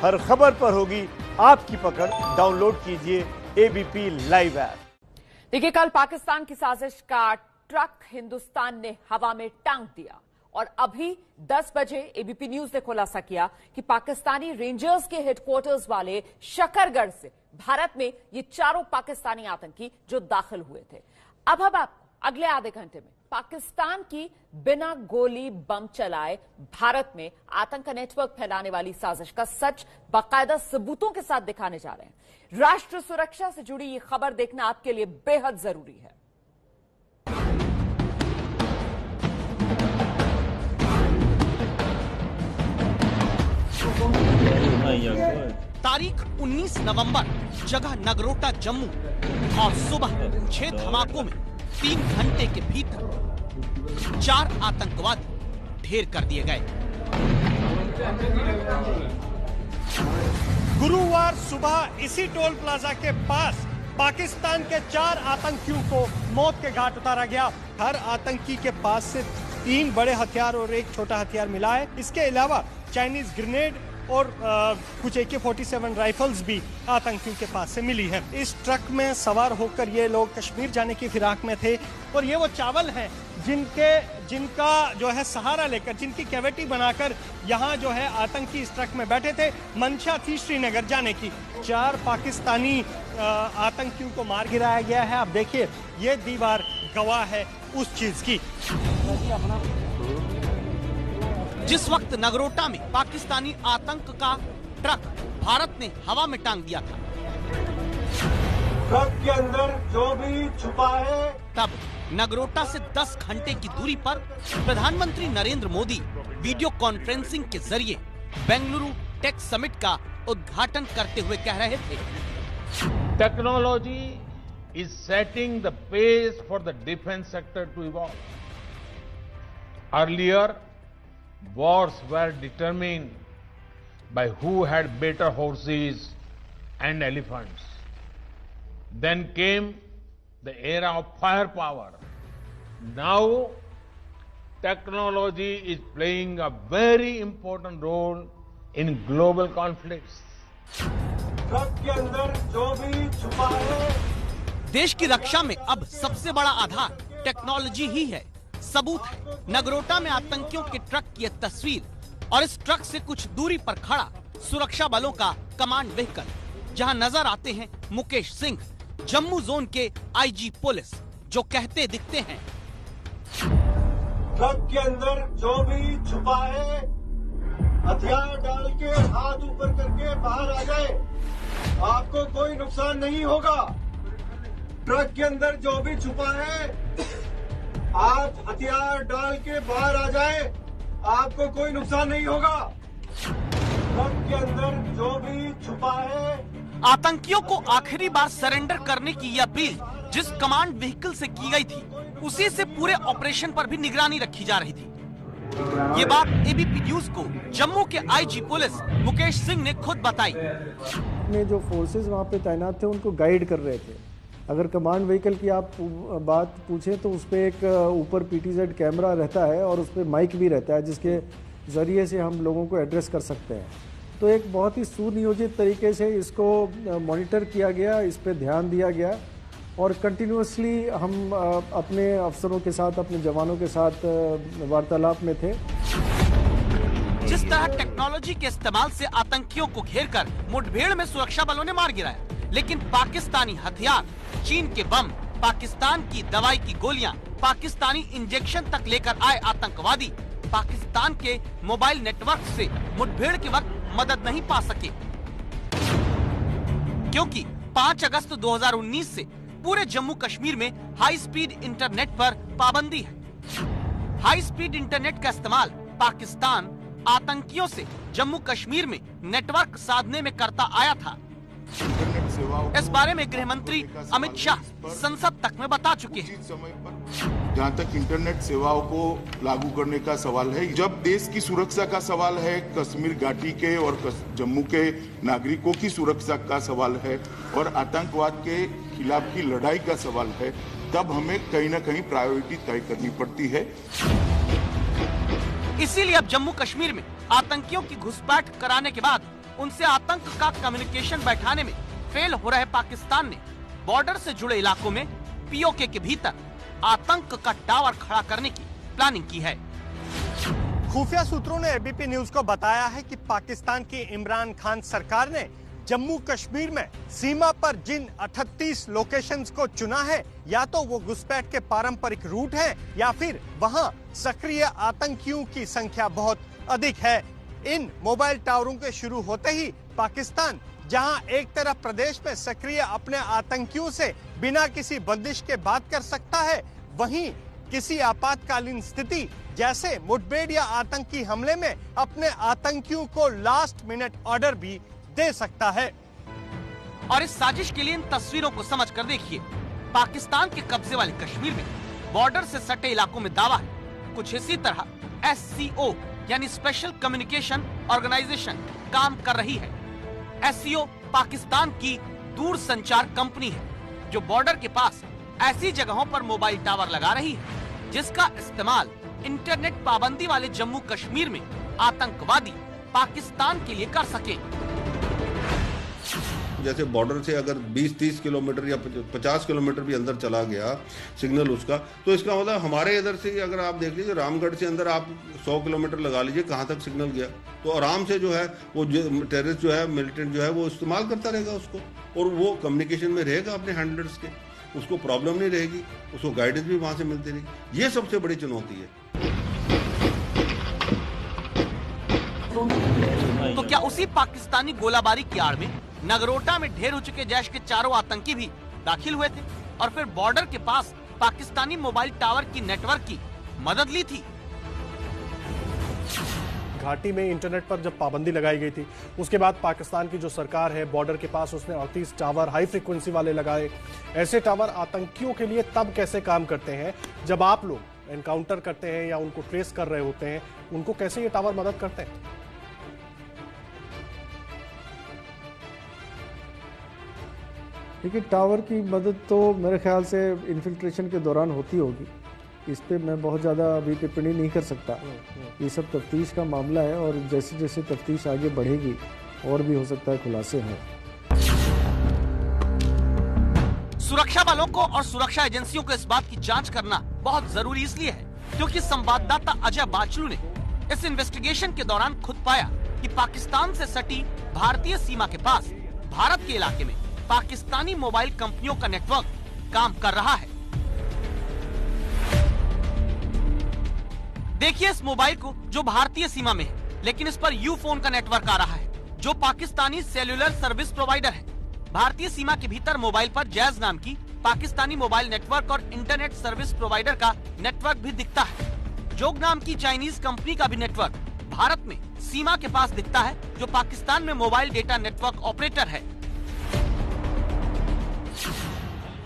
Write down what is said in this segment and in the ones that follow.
हर खबर पर होगी आपकी पकड़। डाउनलोड कीजिए एबीपी लाइव ऐप। देखिए, कल पाकिस्तान की साजिश का ट्रक हिंदुस्तान ने हवा में टांग दिया और अभी 10 बजे एबीपी न्यूज ने खुलासा किया कि पाकिस्तानी रेंजर्स के हेडक्वार्टर्स वाले शकरगढ़ से भारत में ये चारों पाकिस्तानी आतंकी जो दाखिल हुए थे। अब आपको अगले आधे घंटे में पाकिस्तान की बिना गोली बम चलाए भारत में आतंक का नेटवर्क फैलाने वाली साजिश का सच बाकायदा सबूतों के साथ दिखाने जा रहे हैं। राष्ट्र सुरक्षा से जुड़ी ये खबर देखना आपके लिए बेहद जरूरी है। तारीख 19 नवंबर, जगह नगरोटा जम्मू और सुबह 6 धमाकों में 3 घंटे के भीतर 4 आतंकवादी ढेर कर दिए गए। गुरुवार सुबह इसी टोल प्लाजा के पास पाकिस्तान के 4 आतंकियों को मौत के घाट उतारा गया। हर आतंकी के पास से 3 बड़े हथियार और एक छोटा हथियार मिला है। इसके अलावा चाइनीज ग्रेनेड और कुछ AK-47 राइफल्स भी आतंकियों के पास से मिली है। इस ट्रक में सवार होकर ये लोग कश्मीर जाने की फिराक में थे और ये वो चावल हैं जिनका जो है सहारा लेकर, जिनकी कैविटी बनाकर यहाँ जो है आतंकी इस ट्रक में बैठे थे। मंशा थी श्रीनगर जाने की। 4 पाकिस्तानी आतंकियों को मार गिराया गया है। अब देखिए, ये दीवार गवाह है उस चीज की। जिस वक्त नगरोटा में पाकिस्तानी आतंक का ट्रक भारत ने हवा में टांग दिया था, ट्रक के अंदर जो भी छुपा है, तब नगरोटा से 10 घंटे की दूरी पर प्रधानमंत्री नरेंद्र मोदी वीडियो कॉन्फ्रेंसिंग के जरिए बेंगलुरु टेक समिट का उद्घाटन करते हुए कह रहे थे, technology is setting the pace for the defence sector to evolve. Earlier wars were determined by who had better horses and elephants. Then came the era of firepower. Now, technology is playing a very important role in global conflicts. Truck के अंदर जो भी छुपा है। देश की रक्षा में अब सबसे बड़ा आधार टेक्नोलॉजी ही है। सबूत है नगरोटा में आतंकियों के ट्रक की यह तस्वीर और इस ट्रक से कुछ दूरी पर खड़ा सुरक्षा बलों का कमांड व्हीकल, जहां नजर आते हैं मुकेश सिंह, जम्मू जोन के IG पुलिस, जो कहते दिखते हैं, ट्रक के अंदर जो भी छुपा है हथियार डाल के हाथ ऊपर करके बाहर आ जाए, आपको कोई नुकसान नहीं होगा। ट्रक के अंदर जो भी छुपा है आप हथियार डाल के बाहर आ जाए, आपको कोई नुकसान नहीं होगा। ट्रक के अंदर जो भी छुपा है। आतंकियों को आखिरी बार सरेंडर करने की यह अपील जिस कमांड व्हीकल से की गई थी, उसी से पूरे ऑपरेशन पर भी निगरानी रखी जा रही थी। ये बात एबीपी न्यूज को जम्मू के IG पुलिस मुकेश सिंह ने खुद बताई। ने जो फोर्सेस वहाँ पे तैनात थे उनको गाइड कर रहे थे। अगर कमांड व्हीकल की आप बात पूछें तो उस पर एक ऊपर PTZ कैमरा रहता है और उस पर माइक भी रहता है, जिसके ज़रिए से हम लोगों को एड्रेस कर सकते हैं। तो एक बहुत ही सुनियोजित तरीके से इसको मॉनिटर किया गया, इस पर ध्यान दिया गया और कंटिन्यूसली हम अपने अफसरों के साथ, अपने जवानों के साथ वार्तालाप में थे। जिस तरह टेक्नोलॉजी के इस्तेमाल से आतंकियों को घेरकर मुठभेड़ में सुरक्षा बलों ने मार गिराया, लेकिन पाकिस्तानी हथियार, चीन के बम, पाकिस्तान की दवाई की गोलियां, पाकिस्तानी इंजेक्शन तक लेकर आए आतंकवादी पाकिस्तान के मोबाइल नेटवर्क से मुठभेड़ के वक्त मदद नहीं पा सके, क्योंकि 5 अगस्त 2019 से पूरे जम्मू कश्मीर में हाई स्पीड इंटरनेट पर पाबंदी है। हाई स्पीड इंटरनेट का इस्तेमाल पाकिस्तान आतंकियों से जम्मू कश्मीर में नेटवर्क साधने में करता आया था। इस बारे में गृह मंत्री अमित शाह संसद तक में बता चुके हैं। जहाँ तक इंटरनेट सेवाओं को लागू करने का सवाल है, जब देश की सुरक्षा का सवाल है, कश्मीर घाटी के और जम्मू के नागरिकों की सुरक्षा का सवाल है और आतंकवाद के खिलाफ की लड़ाई का सवाल है, तब हमें कहीं न कहीं प्रायोरिटी तय करनी पड़ती है। इसीलिए अब जम्मू कश्मीर में आतंकियों की घुसपैठ कराने के बाद उनसे आतंक का कम्युनिकेशन बैठाने में फेल हो रहे पाकिस्तान ने बॉर्डर से जुड़े इलाकों में पीओके के भीतर आतंक का टावर खड़ा करने की प्लानिंग की है। खुफिया सूत्रों ने एबीपी न्यूज को बताया है कि पाकिस्तान की इमरान खान सरकार ने जम्मू कश्मीर में सीमा पर जिन 38 लोकेशंस को चुना है, या तो वो घुसपैठ के पारंपरिक रूट हैं या फिर वहां सक्रिय आतंकियों की संख्या बहुत अधिक है। इन मोबाइल टावरों के शुरू होते ही पाकिस्तान जहां एक तरफ प्रदेश में सक्रिय अपने आतंकियों से बिना किसी बंदिश के बात कर सकता है, वहीं किसी आपातकालीन स्थिति जैसे मुठभेड़ या आतंकी हमले में अपने आतंकियों को लास्ट मिनट ऑर्डर भी दे सकता है। और इस साजिश के लिए इन तस्वीरों को समझ कर देखिए। पाकिस्तान के कब्जे वाले कश्मीर में बॉर्डर से सटे इलाकों में दावा है कुछ इसी तरह SCO यानी स्पेशल कम्युनिकेशन ऑर्गेनाइजेशन काम कर रही है। SCO पाकिस्तान की दूर संचार कंपनी है जो बॉर्डर के पास ऐसी जगहों पर मोबाइल टावर लगा रही है जिसका इस्तेमाल इंटरनेट पाबंदी वाले जम्मू कश्मीर में आतंकवादी पाकिस्तान के लिए कर सके। जैसे बॉर्डर से अगर 20-30 किलोमीटर या 50 किलोमीटर भी अंदर चला गया सिग्नल उसका, तो इसका मतलब हमारे इधर से अगर आप देख लीजिए रामगढ़ से अंदर आप 100 किलोमीटर लगा लीजिए कहाँ तक सिग्नल गया, तो आराम से जो है वो टेररिस्ट जो है मिलिटेंट जो है वो इस्तेमाल करता रहेगा उसको, और वो कम्युनिकेशन में रहेगा अपने हैंडलर्स के, उसको प्रॉब्लम नहीं रहेगी, उसको गाइडेंस भी वहाँ से मिलती रहेगी। ये सबसे बड़ी चुनौती है। तो क्या उसी पाकिस्तानी गोलाबारी की आड़ में नगरोटा में ढेर हो चुके जैश के चारों आतंकी भी दाखिल हुए थे और फिर बॉर्डर के पास पाकिस्तानी मोबाइल टावर की नेटवर्क की मदद ली थी? घाटी में इंटरनेट पर जब पाबंदी लगाई गई थी उसके बाद पाकिस्तान की जो सरकार है बॉर्डर के पास उसने 38 टावर हाई फ्रीक्वेंसी वाले लगाए। ऐसे टावर आतंकियों के लिए तब कैसे काम करते हैं जब आप लोग एनकाउंटर करते हैं या उनको ट्रेस कर रहे होते हैं, उनको कैसे ये टावर मदद करते हैं? देखिए, टावर की मदद तो मेरे ख्याल से इन्फिल्ट्रेशन के दौरान होती होगी, इस पे मैं बहुत ज़्यादा अभी टिप्पणी नहीं कर सकता। ये सब तफ्तीश का मामला है और जैसे जैसे तफ्तीश आगे बढ़ेगी और भी हो सकता है खुलासे हों। सुरक्षा बलों को और सुरक्षा एजेंसियों को इस बात की जांच करना बहुत जरूरी इसलिए है क्योंकि संवाददाता अजय बाचलू ने इस इन्वेस्टिगेशन के दौरान खुद पाया कि पाकिस्तान से सटी भारतीय सीमा के पास भारत के इलाके में पाकिस्तानी मोबाइल कंपनियों का नेटवर्क काम कर रहा है। देखिए इस मोबाइल को जो भारतीय सीमा में है, लेकिन इस पर यू फोन का नेटवर्क आ रहा है जो पाकिस्तानी सेल्यूलर सर्विस प्रोवाइडर है। भारतीय सीमा के भीतर मोबाइल पर जैज नाम की पाकिस्तानी मोबाइल नेटवर्क और इंटरनेट सर्विस प्रोवाइडर का नेटवर्क भी दिखता है। जोग नाम की चाइनीज कंपनी का भी नेटवर्क भारत में सीमा के पास दिखता है जो पाकिस्तान में मोबाइल डेटा नेटवर्क ऑपरेटर है।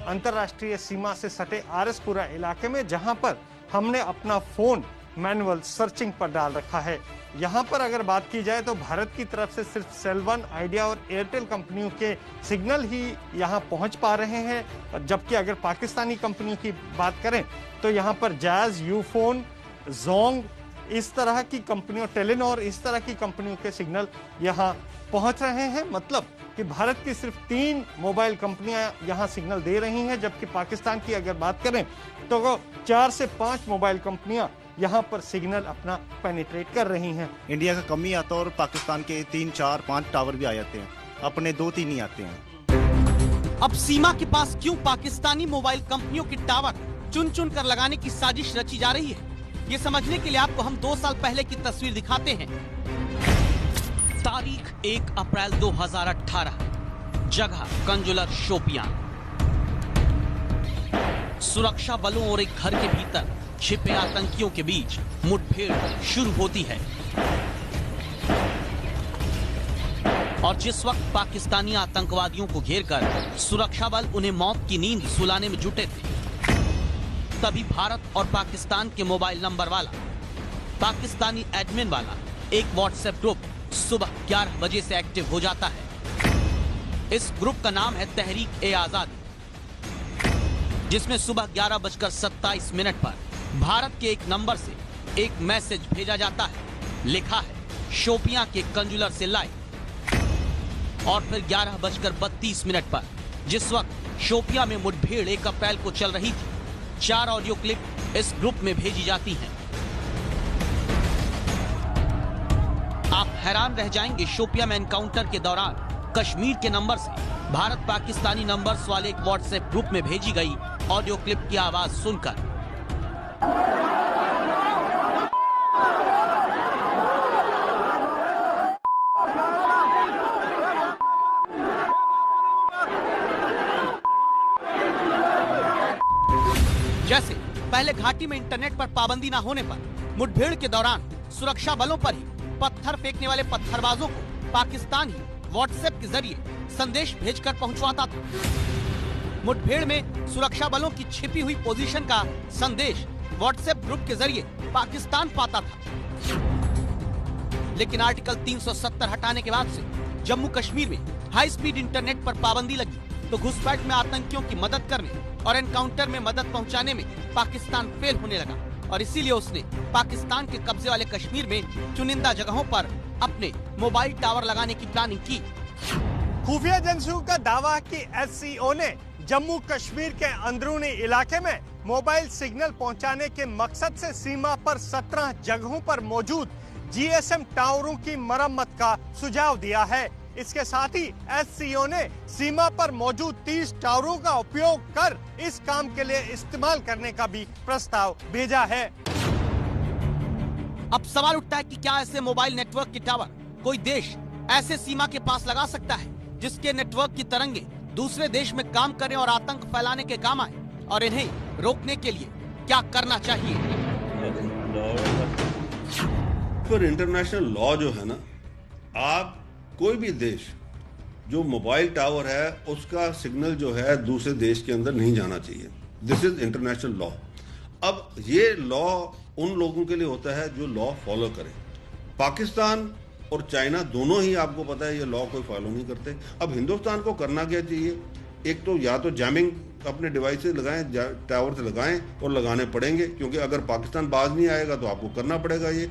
अंतर्राष्ट्रीय सीमा से सटे आरएसपुरा इलाके में जहां पर हमने अपना फोन मैनुअल सर्चिंग पर डाल रखा है, यहां पर अगर बात की जाए तो भारत की तरफ से सिर्फ सेल1, आइडिया और एयरटेल कंपनियों के सिग्नल ही यहां पहुंच पा रहे हैं, जबकि अगर पाकिस्तानी कंपनियों की बात करें तो यहां पर जैज, यूफोन, जोंग इस तरह की कंपनियों, टेलीनॉर इस तरह की कंपनियों के सिग्नल यहां पहुंच रहे हैं। मतलब कि भारत की सिर्फ 3 मोबाइल कंपनियां यहां सिग्नल दे रही हैं, जबकि पाकिस्तान की अगर बात करें तो 4 से 5 मोबाइल कंपनियां यहां पर सिग्नल अपना पेनिट्रेट कर रही हैं। इंडिया का कम ही आता है और पाकिस्तान के 3, 4, 5 टावर भी आ जाते हैं, अपने 2-3 ही आते हैं। अब सीमा के पास क्यों पाकिस्तानी मोबाइल कंपनियों के टावर चुन चुन कर लगाने की साजिश रची जा रही है, ये समझने के लिए आपको हम 2 साल पहले की तस्वीर दिखाते हैं। तारीख 1 अप्रैल 2018, जगह कंजुलर शोपियां। सुरक्षा बलों और एक घर के भीतर छिपे आतंकियों के बीच मुठभेड़ शुरू होती है और जिस वक्त पाकिस्तानी आतंकवादियों को घेरकर सुरक्षा बल उन्हें मौत की नींद सुलाने में जुटे थे, तभी भारत और पाकिस्तान के मोबाइल नंबर वाला पाकिस्तानी एडमिन वाला एक व्हाट्सएप ग्रुप सुबह 11 बजे से एक्टिव हो जाता है। इस ग्रुप का नाम है तहरीक-ए-आजादी, जिसमें सुबह 11:27 पर भारत के एक नंबर से एक मैसेज भेजा जाता है। लिखा है शोपियां के कंजुलर से लाइव। और फिर 11:32 पर जिस वक्त शोपिया में मुठभेड़ 1 अप्रैल को चल रही थी, 4 ऑडियो क्लिप इस ग्रुप में भेजी जाती हैं। आप हैरान रह जाएंगे, शोपिया में एनकाउंटर के दौरान कश्मीर के नंबर से भारत पाकिस्तानी नंबर्स वाले एक व्हाट्सएप ग्रुप में भेजी गई ऑडियो क्लिप की आवाज सुनकर। जैसे पहले घाटी में इंटरनेट पर पाबंदी न होने पर मुठभेड़ के दौरान सुरक्षा बलों पर ही पत्थर फेंकने वाले पत्थरबाजों को पाकिस्तान ही व्हाट्सएप के जरिए संदेश भेजकर पहुंचवाता था। मुठभेड़ में सुरक्षा बलों की छिपी हुई पोजीशन का संदेश व्हाट्सएप ग्रुप के जरिए पाकिस्तान पाता था। लेकिन आर्टिकल 370 हटाने के बाद से जम्मू कश्मीर में हाई स्पीड इंटरनेट पर पाबंदी लगी तो घुसपैठ में आतंकियों की मदद करने और एनकाउंटर में मदद पहुंचाने में पाकिस्तान फेल होने लगा और इसीलिए उसने पाकिस्तान के कब्जे वाले कश्मीर में चुनिंदा जगहों पर अपने मोबाइल टावर लगाने की प्लानिंग की। खुफिया एजेंसियों का दावा कि एससीओ ने जम्मू कश्मीर के अंदरूनी इलाके में मोबाइल सिग्नल पहुंचाने के मकसद से सीमा पर 17 जगहों पर मौजूद जीएसएम टावरों की मरम्मत का सुझाव दिया है। इसके साथ ही एससीओ ने सीमा पर मौजूद 30 टावरों का उपयोग कर इस काम के लिए इस्तेमाल करने का भी प्रस्ताव भेजा है। अब सवाल उठता है कि क्या ऐसे मोबाइल नेटवर्क के टावर कोई देश ऐसे सीमा के पास लगा सकता है जिसके नेटवर्क की तरंगे दूसरे देश में काम करें और आतंक फैलाने के काम आए, और इन्हें रोकने के लिए क्या करना चाहिए? पर इंटरनेशनल लॉ जो है ना, आप कोई भी देश जो मोबाइल टावर है उसका सिग्नल जो है दूसरे देश के अंदर नहीं जाना चाहिए। This is international law. अब ये लॉ उन लोगों के लिए होता है जो लॉ फॉलो करें। पाकिस्तान और चाइना दोनों ही, आपको पता है, ये लॉ कोई फॉलो नहीं करते। अब हिंदुस्तान को करना क्या चाहिए? एक तो या तो जैमिंग अपने डिवाइस से लगाएं, टावर से लगाएं, और लगाने पड़ेंगे, क्योंकि अगर पाकिस्तान बाज नहीं आएगा तो आपको करना पड़ेगा ये।